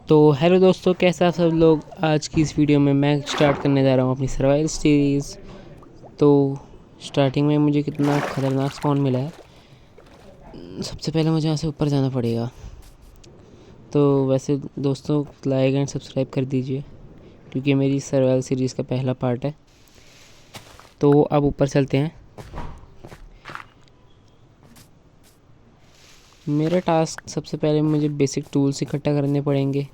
तो हेलो दोस्तों, कैसा सब लोग। आज की इस वीडियो में मैं स्टार्ट करने जा रहा हूँ अपनी सर्वाइवल सीरीज़। तो स्टार्टिंग में मुझे कितना ख़तरनाक स्पॉन मिला है। सबसे पहले मुझे यहाँ से ऊपर जाना पड़ेगा। तो वैसे दोस्तों, लाइक एंड सब्सक्राइब कर दीजिए क्योंकि मेरी सर्वाइवल सीरीज़ का पहला पार्ट है। तो अब ऊपर चलते हैं। मेरा टास्क, सबसे पहले मुझे बेसिक टूल्स इकट्ठा करने पड़ेंगे,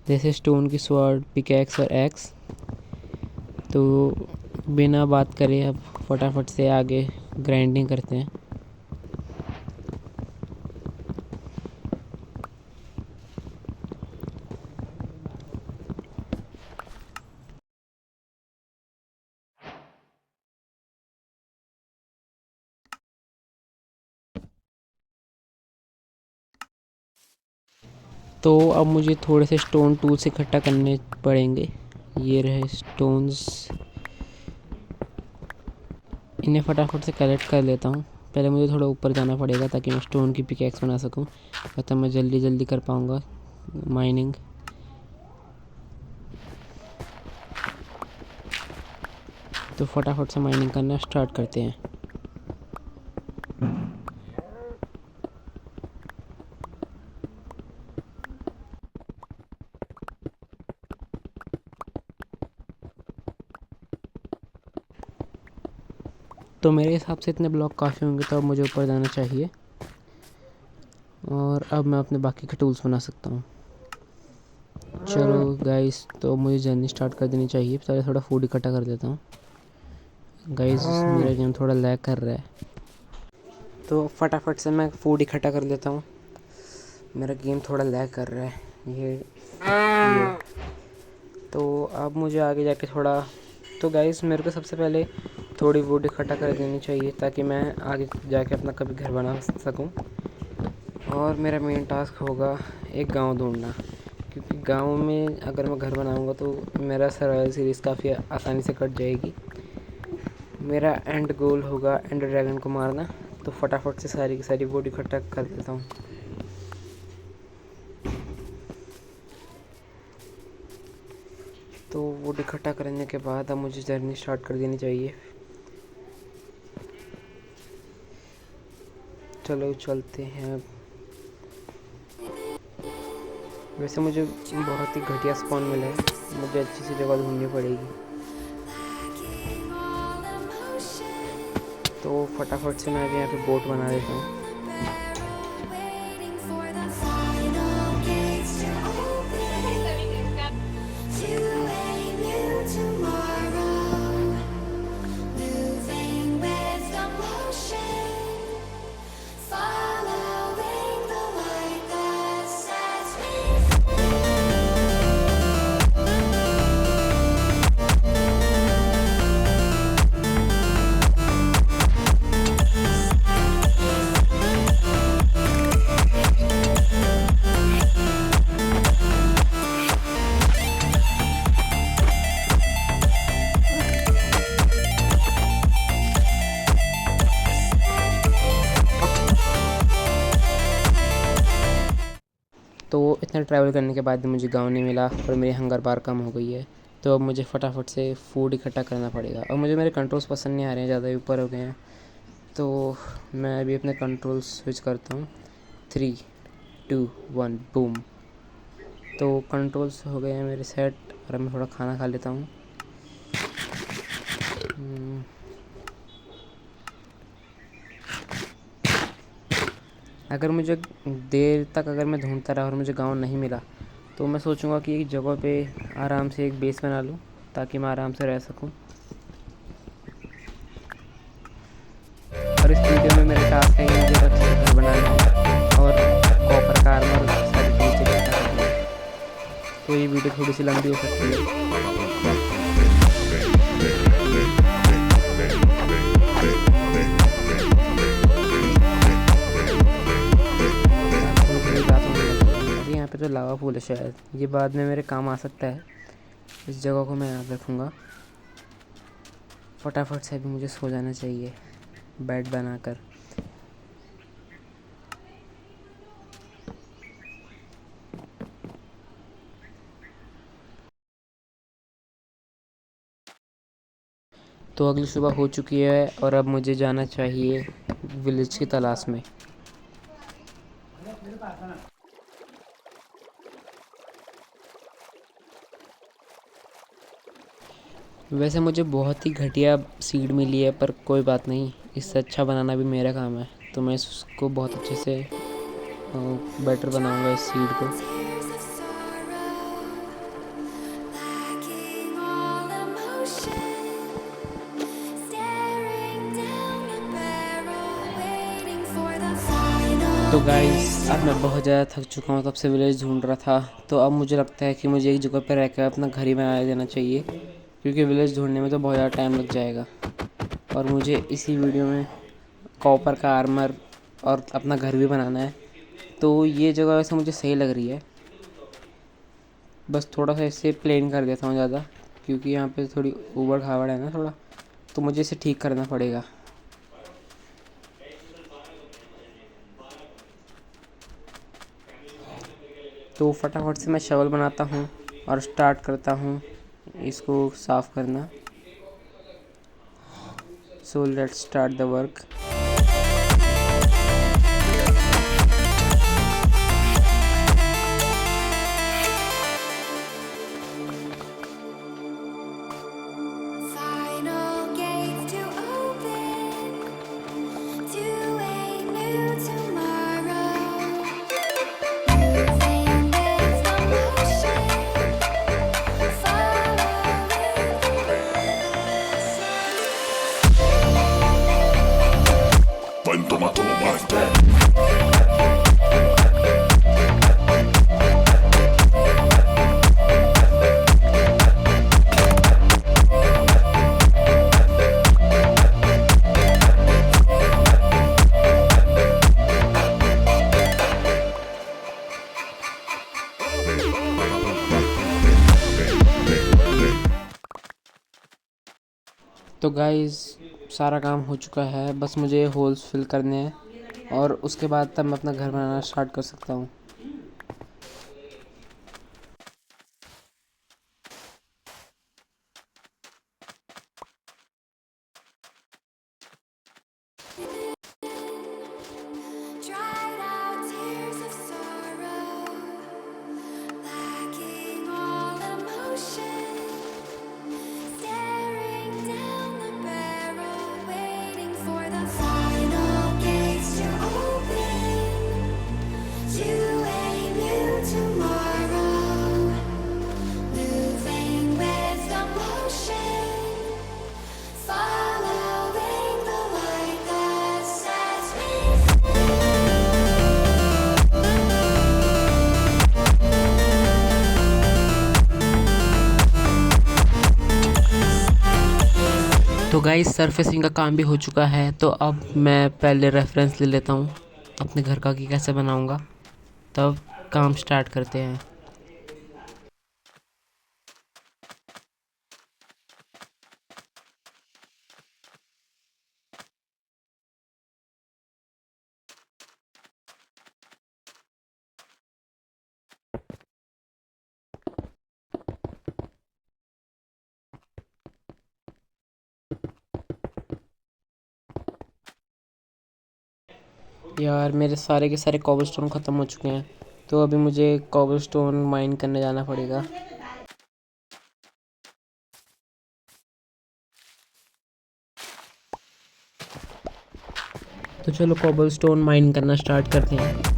जैसे स्टोन की स्वॉर्ड, पिकैक्स और एक्स। तो बिना बात करे अब फटाफट से आगे ग्राइंडिंग करते हैं। तो अब मुझे थोड़े से स्टोन टूल्स इकट्ठा करने पड़ेंगे। ये रहे स्टोन्स, इन्हें फटाफट से कलेक्ट कर लेता हूँ। पहले मुझे थोड़ा ऊपर जाना पड़ेगा ताकि मैं स्टोन की पिकैक्स बना सकूँ, तब मैं जल्दी जल्दी कर पाऊँगा माइनिंग। तो फटाफट से माइनिंग करना स्टार्ट करते हैं। तो मेरे हिसाब से इतने ब्लॉक काफ़ी होंगे, तो अब मुझे ऊपर जाना चाहिए और अब मैं अपने बाकी के टूल्स बना सकता हूँ। चलो गाइस, तो मुझे जर्नी स्टार्ट कर देनी चाहिए। पहले थोड़ा फूड इकट्ठा कर देता हूँ। गाइस, मेरा गेम थोड़ा लैग कर रहा है, तो फटाफट से मैं फूड इकट्ठा कर लेता हूँ। मेरा गेम थोड़ा लैग कर रहा है ये। तो अब मुझे आगे जाके थोड़ा, तो गाइस मेरे को सबसे पहले थोड़ी वुड इकट्ठा कर देनी चाहिए ताकि मैं आगे जाके अपना कभी घर बना सकूं। और मेरा मेन टास्क होगा एक गांव ढूंढना, क्योंकि गांव में अगर मैं घर बनाऊंगा तो मेरा सर्वाइवल सीरीज़ काफ़ी आसानी से कट जाएगी। मेरा एंड गोल होगा एंडर ड्रैगन को मारना। तो फटाफट से सारी की सारी वुड इकट्ठा कर देता हूँ। तो वुड इकट्ठा करने के बाद अब मुझे जर्नी स्टार्ट कर देनी चाहिए। चलो चलते हैं। वैसे मुझे बहुत ही घटिया स्पॉन मिला है, मुझे अच्छी सी जगह ढूंढनी पड़ेगी। तो फटाफट से मैं अभी यहाँ पे बोट बना देता हूँ। तो इतना ट्रैवल करने के बाद भी मुझे गाँव नहीं मिला और मेरी हंगर बार कम हो गई है। तो अब मुझे फटाफट से फूड इकट्ठा करना पड़ेगा। और मुझे मेरे कंट्रोल्स पसंद नहीं आ रहे हैं, ज़्यादा ऊपर हो गए हैं। तो मैं अभी अपने कंट्रोल्स स्विच करता हूँ। 3, 2, 1 बूम। तो कंट्रोल्स हो गए हैं मेरे सेट और मैं थोड़ा खाना खा लेता हूँ। अगर मुझे देर तक अगर मैं ढूंढता रहा और मुझे गांव नहीं मिला, तो मैं सोचूंगा कि एक जगह पे आराम से एक बेस बना लूँ ताकि मैं आराम से रह सकूं। और इस वीडियो में मेरा टास्क है ये मुझे अच्छे से घर बनाना और कॉपर का आर्मर सारी चीज़ें इकट्ठा करना। तो ये वीडियो थोड़ी सी लंबी हो सकती है। यहाँ पे तो लावा फूल है, शायद ये बाद में मेरे काम आ सकता है। इस जगह को मैं याद रखूँगा। फटाफट से अभी मुझे सो जाना चाहिए बेड बनाकर। तो अगली सुबह हो चुकी है और अब मुझे जाना चाहिए विलेज की तलाश में। वैसे मुझे बहुत ही घटिया सीड मिली है, पर कोई बात नहीं, इससे अच्छा बनाना भी मेरा काम है। तो मैं इसको बहुत अच्छे से बेटर बनाऊंगा इस सीड को। तो गाइस अब मैं बहुत ज़्यादा थक चुका हूँ, तब से विलेज ढूंढ रहा था। तो अब मुझे लगता है कि मुझे एक जगह पर रहकर अपना घर ही बना देना चाहिए, क्योंकि विलेज ढूंढने में तो बहुत ज़्यादा टाइम लग जाएगा। और मुझे इसी वीडियो में कॉपर का आर्मर और अपना घर भी बनाना है। तो ये जगह वैसे मुझे सही लग रही है, बस थोड़ा सा इसे प्लेन कर देता हूँ ज़्यादा, क्योंकि यहाँ पे थोड़ी ऊबड़ खाबड़ है ना थोड़ा, तो मुझे इसे ठीक करना पड़ेगा। तो फटाफट से मैं शवल बनाता हूँ और स्टार्ट करता हूँ इसको साफ़ करना। So let's start the work. तो गाइस सारा काम हो चुका है, बस मुझे होल्स फिल करने हैं और उसके बाद तब मैं अपना घर बनाना स्टार्ट कर सकता हूँ। तो गाइस सरफेसिंग का काम भी हो चुका है, तो अब मैं पहले रेफरेंस ले लेता हूँ अपने घर का कि कैसे बनाऊँगा, तब काम स्टार्ट करते हैं। यार मेरे सारे के सारे कॉबलस्टोन ख़त्म हो चुके हैं, तो अभी मुझे कॉबलस्टोन माइन करने जाना पड़ेगा। तो चलो कॉबलस्टोन माइन करना स्टार्ट करते हैं।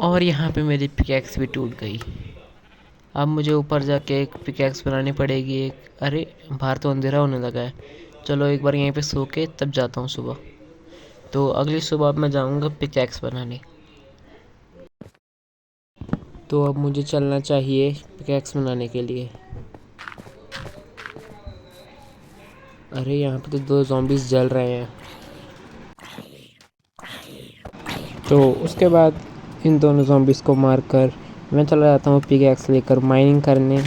और यहाँ पे मेरी पिकैक्स भी टूट गई। अब मुझे ऊपर जाके एक पिकैक्स बनानी पड़ेगी एक। अरे बाहर तो अंधेरा होने लगा है, चलो एक बार यहीं पे सो के तब जाता हूँ सुबह। तो अगली सुबह अब मैं जाऊँगा पिकैक्स बनाने। तो अब मुझे चलना चाहिए पिकैक्स बनाने के लिए। अरे यहाँ पे तो 2 ज़ॉम्बीज़ जल रहे हैं। तो उसके बाद इन दोनों ज़ॉम्बीज़ को मारकर मैं चला जाता हूँ पिकैक्स लेकर माइनिंग करने।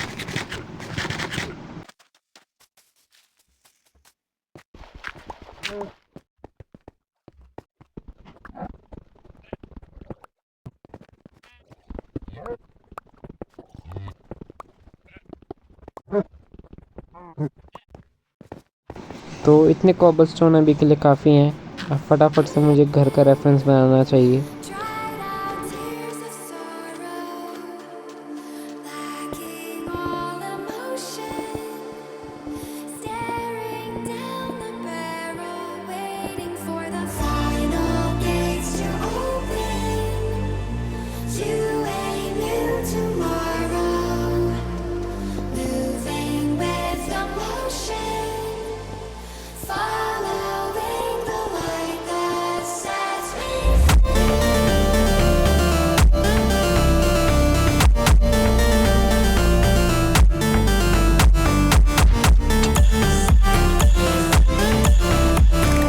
तो इतने कॉबलस्टोन अभी के लिए काफ़ी हैं। अब फटाफट से मुझे घर का रेफरेंस बनाना चाहिए। Dried out tears of sorrow, lacking all emotion, staring down the barrel, waiting for the final gates to open, to a new tomorrow, moving with the motion, following the light that sets me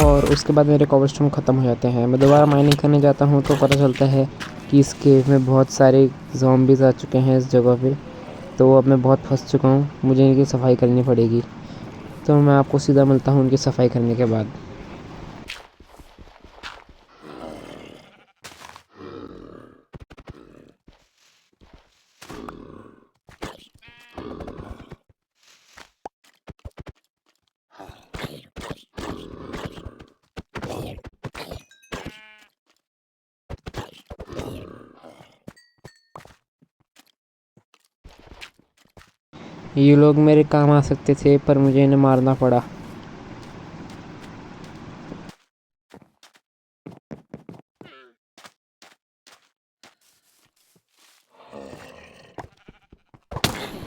और उसके बाद मेरे cobblestone ख़त्म हो जाते हैं। मैं दोबारा माइनिंग करने जाता हूँ तो पता चलता है कि इस केव में बहुत सारे ज़ॉम्बीज़ आ चुके हैं इस जगह पे। तो अब मैं बहुत फंस चुका हूँ, मुझे इनकी सफाई करनी पड़ेगी। तो मैं आपको सीधा मिलता हूँ उनकी सफाई करने के बाद। ये लोग मेरे काम आ सकते थे पर मुझे इन्हें मारना पड़ा।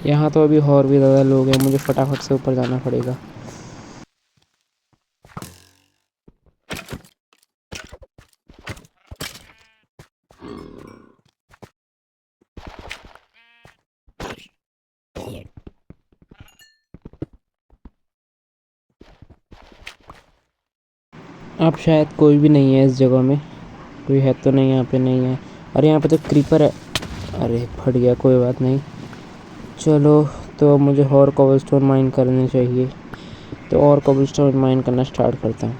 यहाँ तो अभी और भी ज़्यादा लोग हैं, मुझे फटाफट से ऊपर जाना पड़ेगा। अब शायद कोई भी नहीं है इस जगह में, कोई है तो नहीं, यहाँ पे नहीं है। अरे यहाँ पे तो क्रीपर है। अरे फट गया, कोई बात नहीं। चलो, तो अब मुझे और कॉबलस्टोन माइन करने चाहिए। तो और कॉबलस्टोन माइन करना स्टार्ट करता हूँ।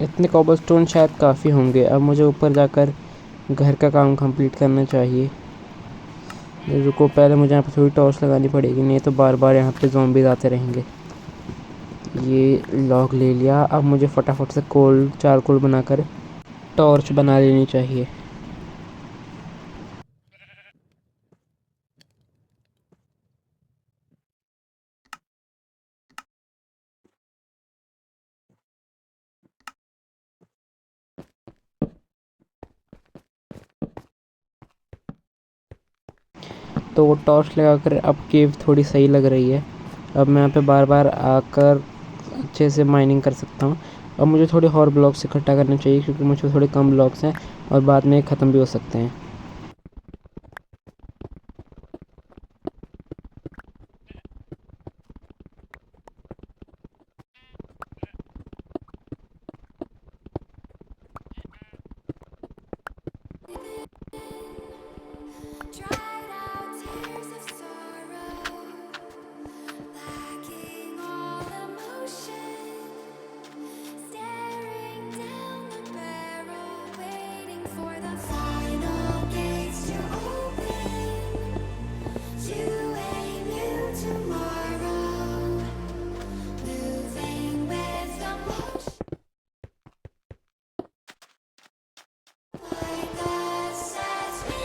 इतने कॉबलस्टोन शायद काफ़ी होंगे। अब मुझे ऊपर जाकर घर का काम कंप्लीट करना चाहिए। रुको, पहले मुझे यहाँ पे थोड़ी टॉर्च लगानी पड़ेगी, नहीं तो बार बार यहाँ पे ज़ॉम्बीज़ आते रहेंगे। ये लॉग ले लिया। अब मुझे फटाफट से चारकोल बनाकर टॉर्च बना लेनी चाहिए। तो वो टॉर्च लगाकर अब केव थोड़ी सही लग रही है। अब मैं यहाँ पे बार बार आकर अच्छे से माइनिंग कर सकता हूँ। अब मुझे थोड़े और ब्लॉक्स इकट्ठा करने चाहिए क्योंकि मुझे थोड़े कम ब्लॉक्स हैं और बाद में ख़त्म भी हो सकते हैं। dried out tears of sorrow, lacking all emotion, staring down the barrel, waiting for the final gates to open, to a new tomorrow, moving with the motion like that sets me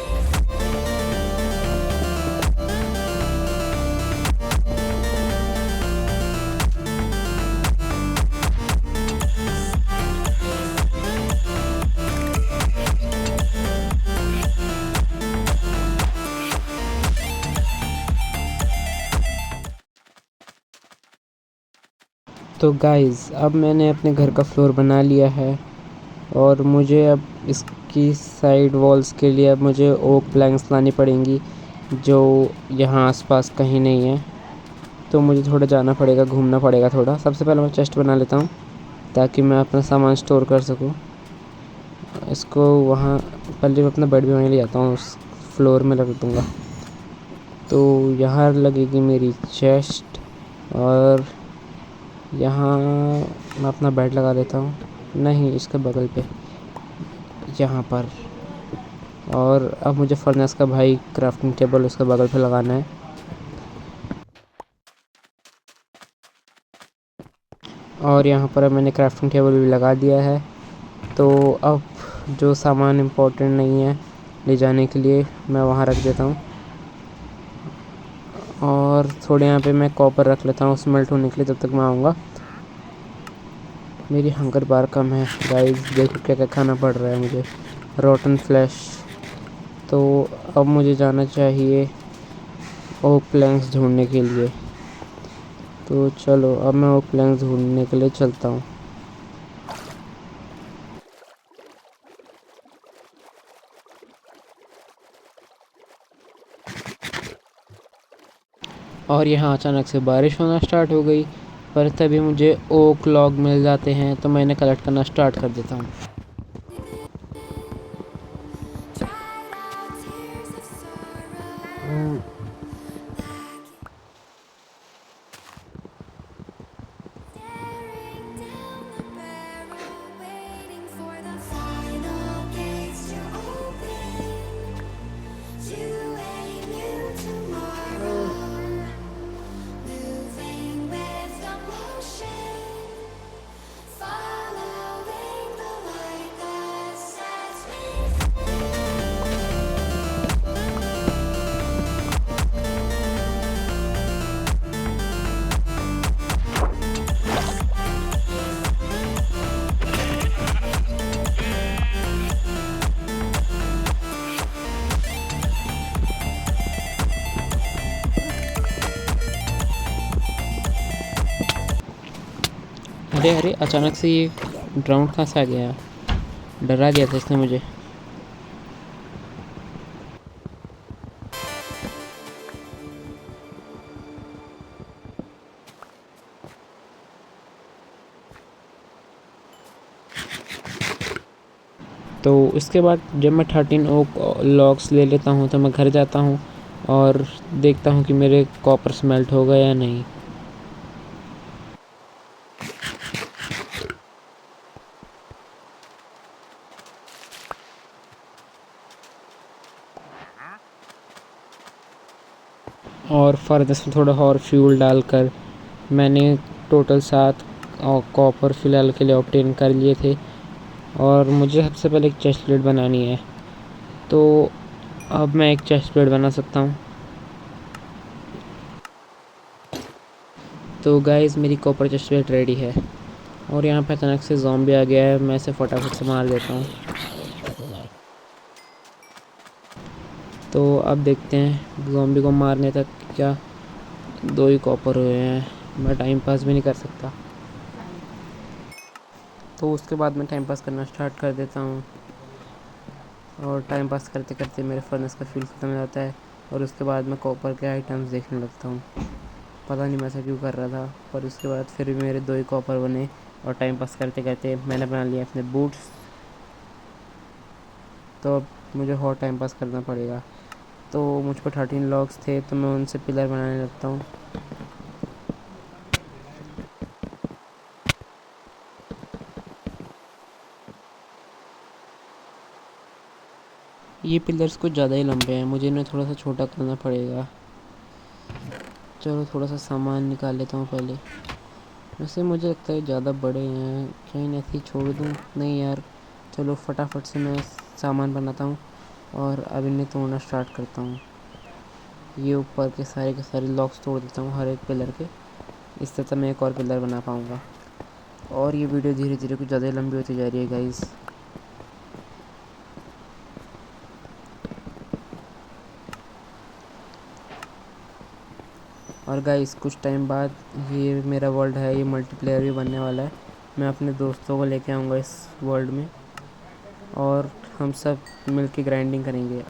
तो guys, अब मैंने अपने घर का floor बना लिया है और मुझे अब इस की साइड वॉल्स के लिए अब मुझे ओक प्लैंक्स लानी पड़ेंगी, जो यहाँ आसपास कहीं नहीं है। तो मुझे थोड़ा जाना पड़ेगा, घूमना पड़ेगा थोड़ा। सबसे पहले मैं चेस्ट बना लेता हूँ ताकि मैं अपना सामान स्टोर कर सकूँ। इसको वहाँ पहले मैं अपना बेड भी वहीं ले जाता हूँ, उस फ्लोर में रख दूँगा। तो यहाँ लगेगी मेरी चेस्ट, और यहाँ मैं अपना बेड लगा लेता हूँ। नहीं, इसके बगल पे, यहाँ पर। और अब मुझे फर्नेस का भाई क्राफ्टिंग टेबल उसके बगल पे लगाना है। और यहाँ पर अब मैंने क्राफ्टिंग टेबल भी लगा दिया है। तो अब जो सामान इम्पोर्टेंट नहीं है ले जाने के लिए, मैं वहाँ रख देता हूँ। और थोड़े यहाँ पे मैं कॉपर रख लेता हूँ स्मेल्ट होने के लिए, तब तक मैं आऊँगा। मेरी हंगर बार कम है गाइस, देखो क्या क्या खाना पड़ रहा है मुझे, रोटन फ्लैश। तो अब मुझे जाना चाहिए ओक प्लैंक्स ढूंढने के लिए। तो चलो अब मैं ओक प्लैंक्स ढूंढने के लिए चलता हूँ। और यहाँ अचानक से बारिश होना स्टार्ट हो गई, पर तभी मुझे ओक लॉग मिल जाते हैं, तो मैं इन्हें कलेक्ट करना स्टार्ट कर देता हूँ। Dried out tears of sorrow. Staring down the barrel, waiting for the final gates to open to a new tomorrow. Moving with the motion, following the light that sets me free. अरे अरे, अचानक से ये drown कहाँ से आ गया, डरा दिया था इसने मुझे। तो इसके बाद जब मैं 13 ओक लॉग्स ले लेता हूँ तो मैं घर जाता हूँ और देखता हूँ कि मेरे कॉपर स्मेल्ट हो गया या नहीं। और फर्नेस में थोड़ा और फ्यूल डालकर मैंने टोटल 7 कॉपर फ़िलहाल के लिए ऑब्टेन कर लिए थे। और मुझे सबसे पहले एक चेस्ट प्लेट बनानी है, तो अब मैं एक चेस्ट प्लेट बना सकता हूँ। तो गाइस मेरी कॉपर चेस्ट प्लेट रेडी है। और यहाँ पे अचानक से ज़ॉम्बी आ गया है, मैं इसे फटाफट से मार देता हूँ। तो अब देखते हैं ज़ॉम्बी को मारने तक क्या 2 ही कॉपर हुए हैं, मैं टाइम पास भी नहीं कर सकता। तो उसके बाद मैं टाइम पास करना स्टार्ट कर देता हूँ। और टाइम पास करते करते मेरे फर्नेस का फ्यूल ख़त्म हो जाता है, और उसके बाद मैं कॉपर के आइटम्स देखने लगता हूँ। पता नहीं मैं ऐसा क्यों कर रहा था, पर उसके बाद फिर भी मेरे 2 ही कॉपर बने। और टाइम पास करते करते मैंने बना लिया अपने बूट्स। तो अब मुझे और टाइम पास करना पड़ेगा। तो मुझ पर 13 लॉग्स थे, तो मैं उनसे पिलर बनाने लगता हूँ। ये पिलर्स कुछ ज़्यादा ही लंबे हैं, मुझे इन्हें थोड़ा सा छोटा करना पड़ेगा। चलो थोड़ा सा सामान निकाल लेता हूँ पहले। वैसे मुझे लगता है ज़्यादा बड़े हैं, क्या इन्हें ऐसे ही छोड़ दूँ? नहीं यार, चलो फटाफट से मैं सामान बनाता हूँ और अब इन्हें तोड़ना स्टार्ट करता हूँ। ये ऊपर के सारे लॉक्स तोड़ देता हूँ हर एक पिलर के। इस तरह मैं एक और पिलर बना पाऊँगा। और ये वीडियो धीरे धीरे कुछ ज़्यादा ही लंबी होती जा रही है गाइस। और गाइस कुछ टाइम बाद ये मेरा वर्ल्ड है, ये मल्टीप्लेयर भी बनने वाला है। मैं अपने दोस्तों को लेके आऊँगा इस वर्ल्ड में। और हम सब मिलके ग्राइंडिंग करेंगे।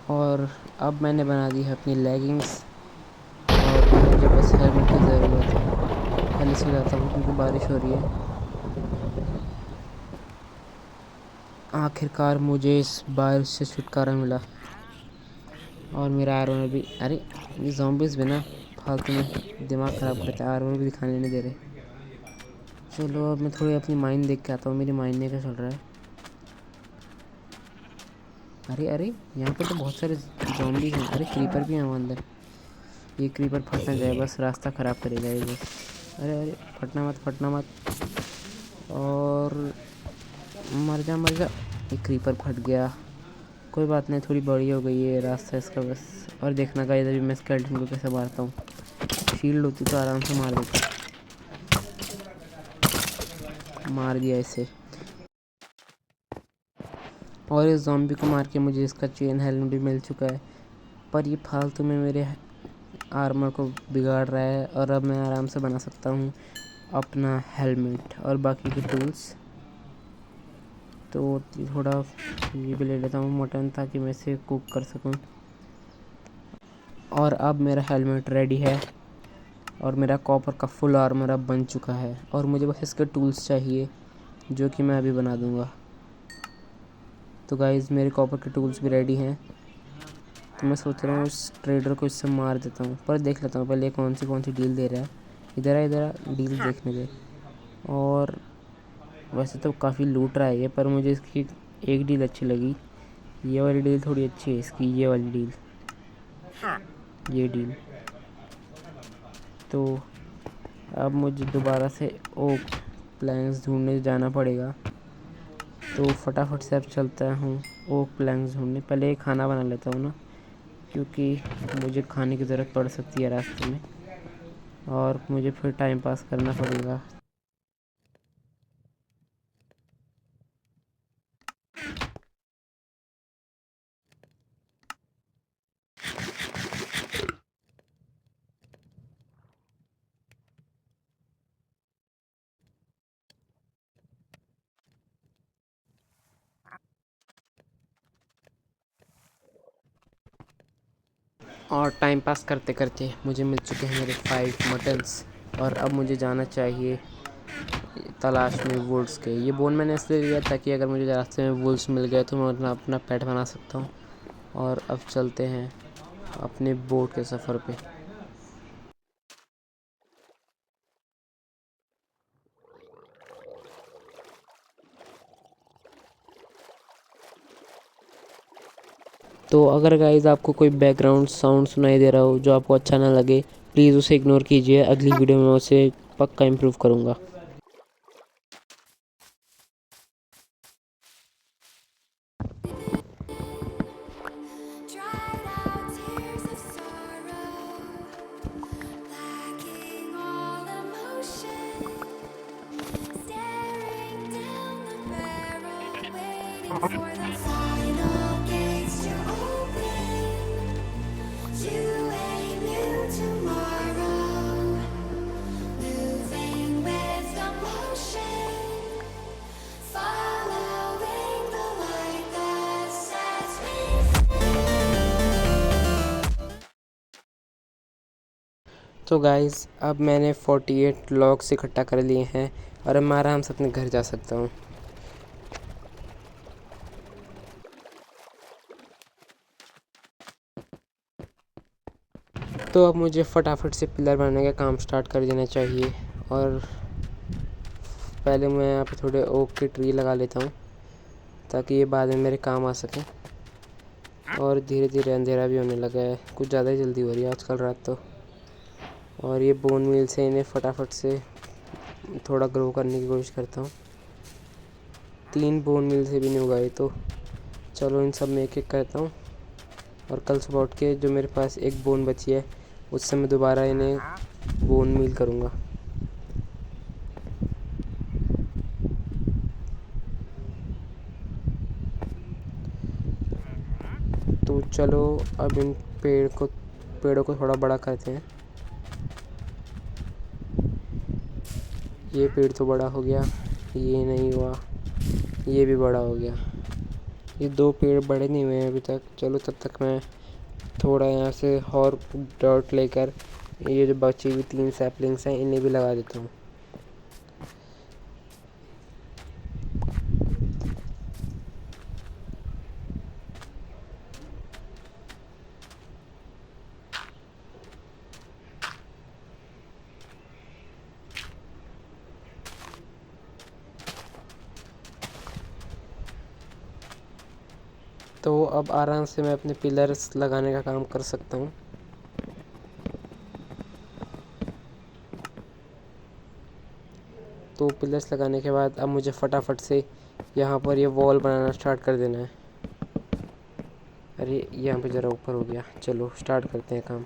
और अब मैंने बना दी है अपनी लेगिंग्स और मुझे बस हेलमेट की ज़रूरत है। पहले सो जाता हूँ क्योंकि बारिश हो रही है। आखिरकार मुझे इस बारिश से छुटकारा मिला और मेरा आर्मर भी, अरे ये ज़ॉम्बीज़ भी ना फालतू में दिमाग ख़राब करते हैं, आर्मर भी दिखाने नहीं दे रहे। चलो अब मैं थोड़ी अपनी माइन देख के आता हूँ, मेरी माइन में क्या चल रहा है। अरे अरे यहाँ पर तो बहुत सारे ज़ॉम्बीज़ हैं। अरे क्रीपर भी हैं वहाँ अंदर। ये क्रीपर फट ना जाए, बस रास्ता ख़राब करेगा ये बस। अरे अरे फटना मत, फटना मत। और मर जा मर जा। ये क्रीपर फट गया, कोई बात नहीं, थोड़ी बड़ी हो गई है रास्ता इसका बस। और देखना गाइस अभी मैं स्केलेटन को कैसे मारता हूँ। शील्ड होती तो आराम से मार देता। मार दिया इसे। और इस ज़ॉम्बी को मार के मुझे इसका चेन हेलमेट भी मिल चुका है, पर ये फालतू में मेरे आर्मर को बिगाड़ रहा है। और अब मैं आराम से बना सकता हूँ अपना हेलमेट और बाकी के टूल्स। तो थोड़ा ये भी ले लेता हूँ मटन ताकि मैं इसे कुक कर सकूँ। और अब मेरा हेलमेट रेडी है और मेरा कॉपर का फुल आर्मर अब बन चुका है। और मुझे बस इसके टूल्स चाहिए जो कि मैं अभी बना दूँगा। तो गाइज़ मेरे कॉपर के टूल्स भी रेडी हैं। तो मैं सोच रहा हूँ उस ट्रेडर को इससे मार देता हूँ, पर देख लेता हूँ पहले कौन सी डील दे रहा है। इधर आ डील देखने दे। और वैसे तो काफ़ी लूट रहा है ये, पर मुझे इसकी एक डील अच्छी लगी। ये वाली डील थोड़ी अच्छी है इसकी, ये वाली डील, ये डील। तो अब मुझे दोबारा से ओक प्लैंक्स ढूंढने जाना पड़ेगा। तो फटाफट से अब चलता हूँ ओक प्लैंक्स ढूंढने। पहले खाना बना लेता हूँ ना, क्योंकि मुझे खाने की ज़रूरत पड़ सकती है रास्ते में और मुझे फिर टाइम पास करना पड़ेगा। और टाइम पास करते करते मुझे मिल चुके हैं मेरे 5 मटन्स। और अब मुझे जाना चाहिए तलाश में वुल्स के। ये बोन मैंने इसलिए लिया ताकि अगर मुझे रास्ते में वुल्स मिल गए तो मैं अपना पेट बना सकता हूँ। और अब चलते हैं अपने बोट के सफ़र पे। तो अगर गाइज़ आपको कोई बैकग्राउंड साउंड सुनाई दे रहा हो जो आपको अच्छा ना लगे, प्लीज़ उसे इग्नोर कीजिए। अगली वीडियो में मैं उसे पक्का इम्प्रूव करूँगा। Dried out tears of sorrow, lacking all emotion, staring down the barrel, waiting for the final gates to open, to a new tomorrow, moving with the motion, following the light that sets me free. तो guys अब मैंने 48 logs इकट्ठा कर लिए हैं और अब मैं आराम से अपने घर जा सकता हूँ। तो अब मुझे फटाफट से पिलर बनाने का काम स्टार्ट कर देना चाहिए। और पहले मैं यहाँ पे थोड़े ओक के ट्री लगा लेता हूँ ताकि ये बाद में मेरे काम आ सकें। और धीरे धीरे अंधेरा भी होने लगा है, कुछ ज़्यादा ही जल्दी हो रही है आजकल रात तो। और ये बोन मील से इन्हें फटाफट से थोड़ा ग्रो करने की कोशिश करता हूँ। 3 बोन मील से भी नहीं उगाए, तो चलो इन सब में एक एक करता हूँ। और कल सुबह उठ के जो मेरे पास एक बोन बची है उससे मैं दोबारा इन्हें बोन मील करूँगा। तो चलो अब इन पेड़ों को थोड़ा बड़ा करते हैं। ये पेड़ तो बड़ा हो गया, ये नहीं हुआ, ये भी बड़ा हो गया। ये 2 पेड़ बड़े नहीं हुए हैं अभी तक। चलो तब तक मैं थोड़ा यहाँ से और डॉट लेकर ये जो बची हुई 3 सैपलिंग्स हैं इन्हें भी लगा देता हूँ। तो अब आराम से मैं अपने पिलर्स लगाने का काम कर सकता हूँ। तो पिलर्स लगाने के बाद अब मुझे फटाफट से यहाँ पर ये वॉल बनाना स्टार्ट कर देना है। अरे यहाँ पे ज़रा ऊपर हो गया। चलो स्टार्ट करते हैं काम।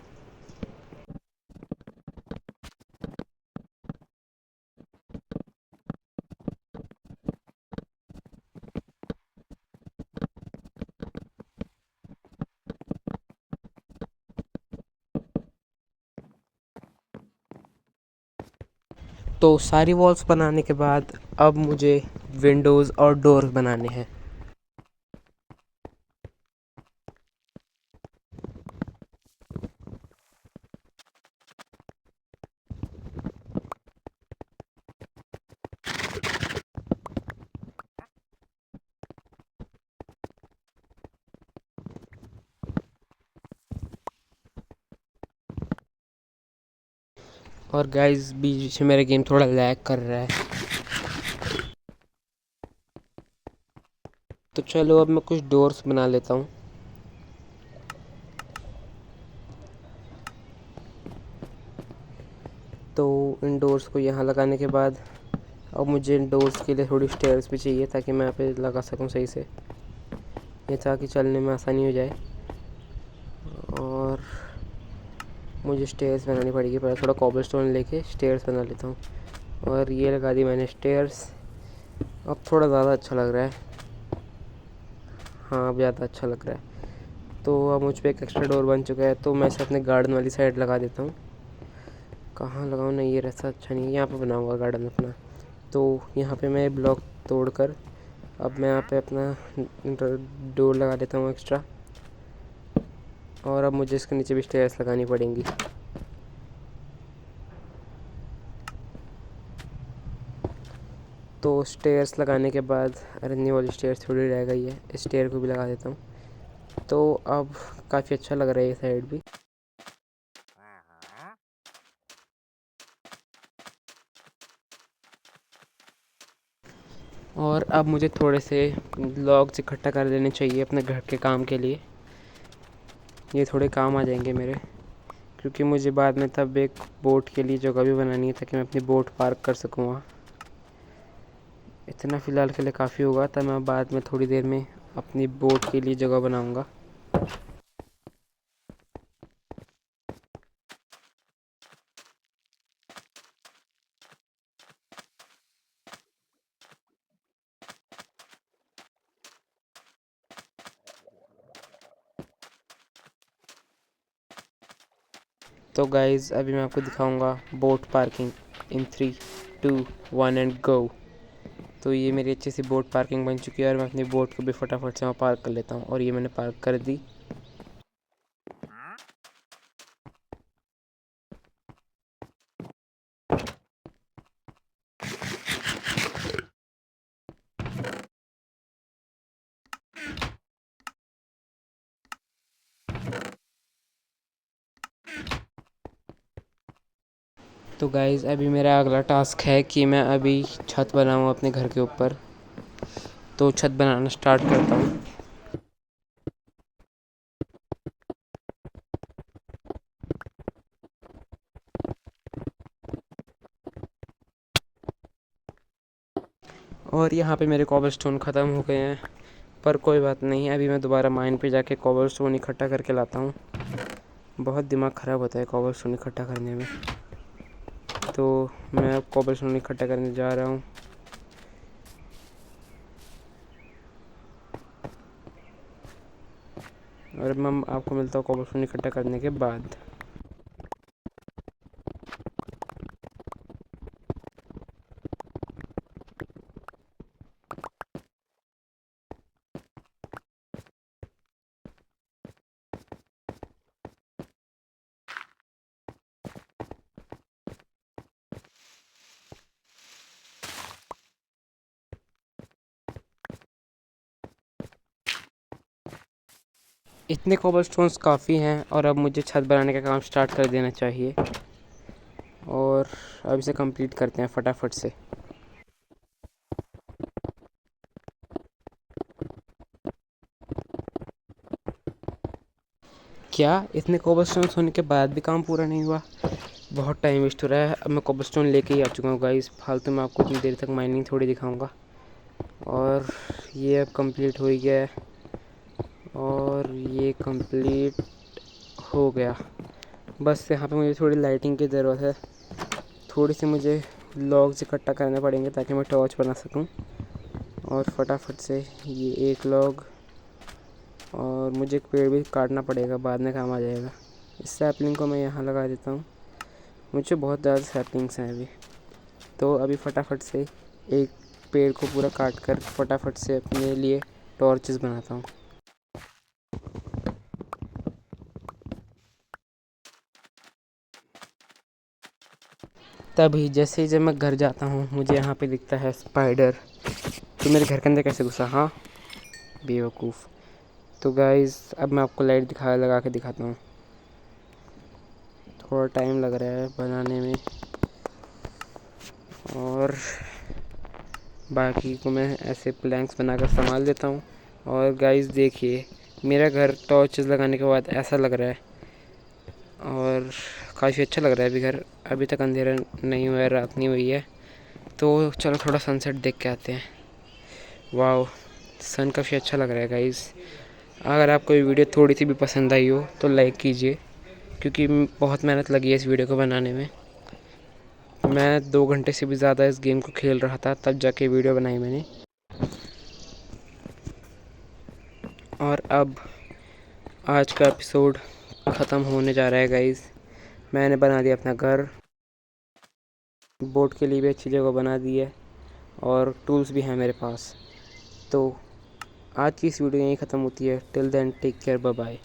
तो सारी वॉल्स बनाने के बाद अब मुझे विंडोज़ और डोर बनाने हैं। और गाइस बीच में मेरा गेम थोड़ा लैग कर रहा है। तो चलो अब मैं कुछ डोर्स बना लेता हूँ। तो इन डोर्स को यहाँ लगाने के बाद अब मुझे इन डोर्स के लिए थोड़ी स्टेयर्स भी चाहिए ताकि मैं यहाँ पे लगा सकूँ सही से, ये ताकि चलने में आसानी हो जाए। और मुझे स्टेयर्स बनानी पड़ेगी। पहले थोड़ा कॉबलस्टोन लेके स्टेयर्स बना लेता हूँ। और ये लगा दी मैंने स्टेयर्स। अब थोड़ा ज़्यादा अच्छा लग रहा है। हाँ अब ज़्यादा अच्छा लग रहा है। तो अब मुझ पर एक एक्स्ट्रा डोर बन चुका है। तो मैं इसे अपने गार्डन वाली साइड लगा देता हूँ। कहाँ लगाऊँ ना, ये रास्ता अच्छा नहीं है, यहाँ पे बनाऊँगा गार्डन अपना। तो यहाँ पे मैं ब्लॉक तोड़कर अब मैं यहाँ पे अपना डोर लगा देता हूँ एक्स्ट्रा। और अब मुझे इसके नीचे भी स्टेयर्स लगानी पड़ेंगी। तो स्टेयर्स लगाने के बाद अरन्नी वाली स्टेयर्स थोड़ी रह गई है, इस स्टेयर को भी लगा देता हूँ। तो अब काफ़ी अच्छा लग रहा है ये साइड भी। और अब मुझे थोड़े से लॉग्स इकट्ठा कर लेने चाहिए अपने घर के काम के लिए। ये थोड़े काम आ जाएंगे मेरे, क्योंकि मुझे बाद में तब एक बोट के लिए जगह भी बनानी है ताकि मैं अपनी बोट पार्क कर सकूँ वहाँ। इतना फ़िलहाल के लिए काफ़ी होगा, तब मैं बाद में थोड़ी देर में अपनी बोट के लिए जगह बनाऊँगा। तो गाइज़ अभी मैं आपको दिखाऊंगा boat parking in 3, 2, 1 and go. तो ये मेरी अच्छी सी बोट पार्किंग बन चुकी है और मैं अपनी बोट को भी फटाफट से वहाँ पार्क कर लेता हूँ। और ये मैंने पार्क कर दी। तो गाइज़ अभी मेरा अगला टास्क है कि मैं अभी छत बनाऊँ अपने घर के ऊपर। तो छत बनाना स्टार्ट करता हूँ। और यहाँ पे मेरे कॉबलस्टोन ख़त्म हो गए हैं, पर कोई बात नहीं। अभी मैं दोबारा माइन पे जाके कॉबलस्टोन इकट्ठा करके लाता हूँ। बहुत दिमाग ख़राब होता है कॉबलस्टोन इकट्ठा करने में। तो मैं अब कॉबलस्टोन इकट्ठा करने जा रहा हूँ। और मैं आपको मिलता हूँ कॉबलस्टोन इकट्ठा करने के बाद। इतने कोबलस्टोन्स काफ़ी हैं और अब मुझे छत बनाने का काम स्टार्ट कर देना चाहिए। और अब इसे कंप्लीट करते हैं फटाफट से। क्या इतने कोबलस्टोन्स होने के बाद भी काम पूरा नहीं हुआ? बहुत टाइम वेस्ट हो रहा है। अब मैं कोबलस्टोन लेके ही आ चुका हूँ गाइस, फालतू में आपको इतनी देर तक माइनिंग थोड़ी दिखाऊंगा। और ये अब कंप्लीट हो ही गया है और ये कंप्लीट हो गया। बस यहाँ पे मुझे थोड़ी लाइटिंग की ज़रूरत है। थोड़ी सी मुझे लॉग्स इकट्ठा करने पड़ेंगे ताकि मैं टॉर्च बना सकूँ। और फटाफट से ये एक लॉग, और मुझे एक पेड़ भी काटना पड़ेगा, बाद में काम आ जाएगा। इस सैपलिंग को मैं यहाँ लगा देता हूँ। मुझे बहुत ज़्यादा सैपलिंग्स हैं अभी, तो अभी फटाफट से एक पेड़ को पूरा काट कर फटाफट से अपने लिए टॉर्चेस बनाता हूँ। तभी जैसे ही जब मैं घर जाता हूँ मुझे यहाँ पे दिखता है स्पाइडर। तो मेरे घर के अंदर कैसे घुसा? हाँ, बेवकूफ़। तो गाइज़ अब मैं आपको लाइट लगा के दिखाता हूँ। थोड़ा टाइम लग रहा है बनाने में और बाकी को मैं ऐसे प्लैंक्स बनाकर संभाल देता हूँ। और गाइज़ देखिए, मेरा घर टॉर्चेस लगाने के बाद ऐसा लग रहा है और काफ़ी अच्छा लग रहा है। अभी घर अभी तक अंधेरा नहीं हुआ है, रात नहीं हुई है। तो चलो थोड़ा सनसेट देख के आते हैं। वाह, सन काफ़ी अच्छा लग रहा है गाइज़। अगर आपको ये वीडियो थोड़ी सी भी पसंद आई हो तो लाइक कीजिए, क्योंकि बहुत मेहनत लगी है इस वीडियो को बनाने में। मैं 2 घंटे से भी ज़्यादा इस गेम को खेल रहा था, तब जाके वीडियो बनाई मैंने। और अब आज का एपिसोड ख़त्म होने जा रहा है गाइज़। मैंने बना दिया अपना घर, बोट के लिए भी अच्छी जगह बना दी है और टूल्स भी हैं मेरे पास। तो आज की इस वीडियो यहीं ख़त्म होती है। Till then take care, bye bye.